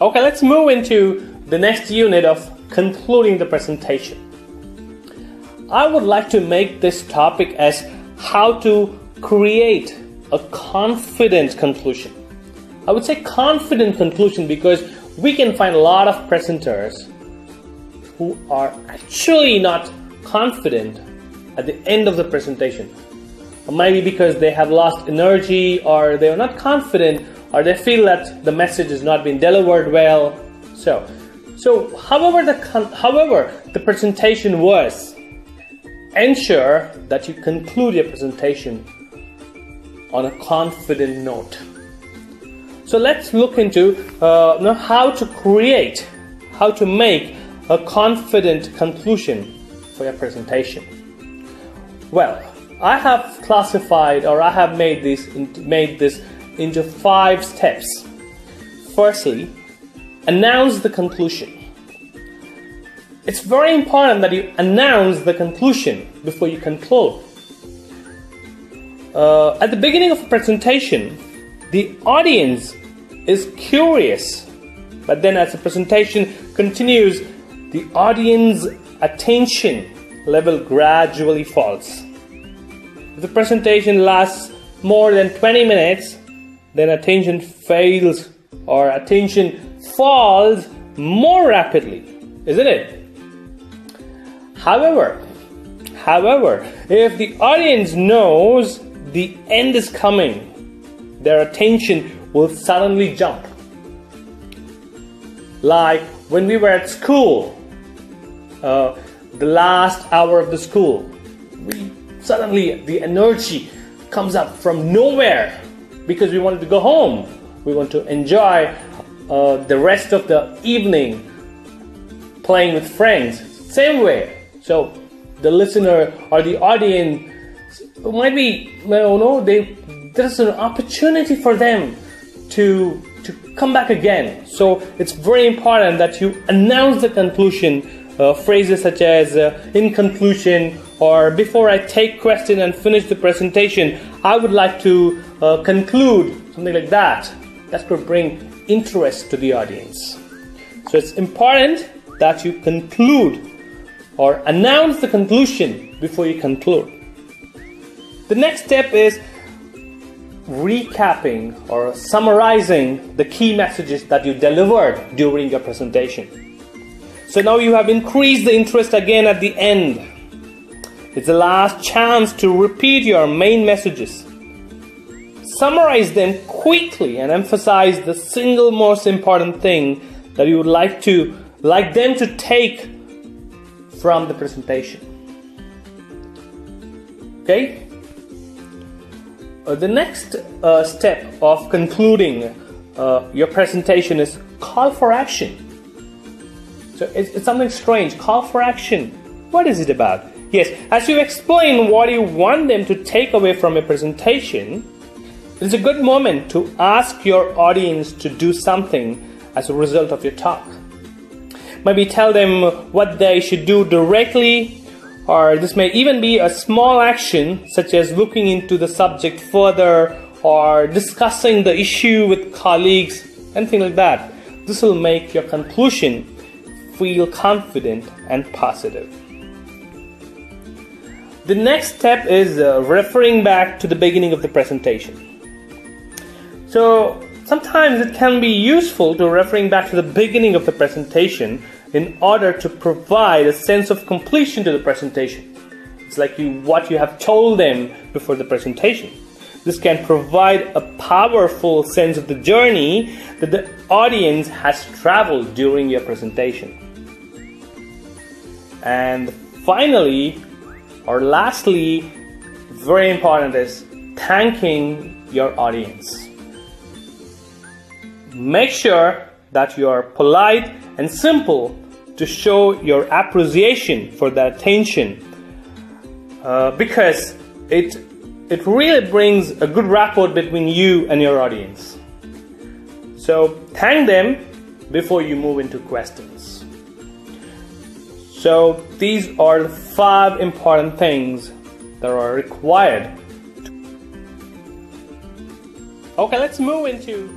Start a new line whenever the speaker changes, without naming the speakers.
Okay, let's move into the next unit of concluding the presentation. I would like to make this topic as how to create a confident conclusion. I would say confident conclusion because we can find a lot of presenters who are actually not confident at the end of the presentation. Maybe because they have lost energy, or they are not confident, or they feel that the message has not been delivered well. So however the presentation was, ensure that you conclude your presentation on a confident note. So let's look into how to make a confident conclusion for your presentation. Well, I have classified, or I have made this into 5 steps. Firstly, announce the conclusion. It's very important that you announce the conclusion before you conclude. At the beginning of a presentation, the audience is curious, but then as the presentation continues, the audience attention level gradually falls. If the presentation lasts more than 20 minutes, then attention fails, or attention falls more rapidly, isn't it? However, if the audience knows the end is coming, their attention will suddenly jump. Like when we were at school, the last hour of the school, suddenly the energy comes up from nowhere because we wanted to go home. We want to enjoy the rest of the evening playing with friends. Same way. So the listener or the audience might be, there's an opportunity for them to come back again. So it's very important that you announce the conclusion. Phrases such as in conclusion, or before I take question and finish the presentation, I would like to conclude, something like that. That could bring interest to the audience. So it's important that you conclude or announce the conclusion before you conclude. The next step is recapping or summarizing the key messages that you delivered during your presentation. So now you have increased the interest again at the end. It's the last chance to repeat your main messages. Summarize them quickly and emphasize the single most important thing that you would like them to take from the presentation. Okay? The next step of concluding your presentation is call for action. So it's something strange. Call for action. What is it about? Yes, as you explain what you want them to take away from your presentation, it's a good moment to ask your audience to do something as a result of your talk. Maybe tell them what they should do directly, or this may even be a small action such as looking into the subject further or discussing the issue with colleagues, anything like that. This will make your conclusion feel confident and positive. The next step is referring back to the beginning of the presentation. So sometimes it can be useful to referring back to the beginning of the presentation in order to provide a sense of completion to the presentation. It's like what you have told them before the presentation. This can provide a powerful sense of the journey that the audience has traveled during your presentation. And finally, or lastly, very important is thanking your audience. Make sure that you are polite and simple to show your appreciation for the attention, because it really brings a good rapport between you and your audience. So thank them before you move into questions. So these are the 5 important things that are required. Okay, let's move into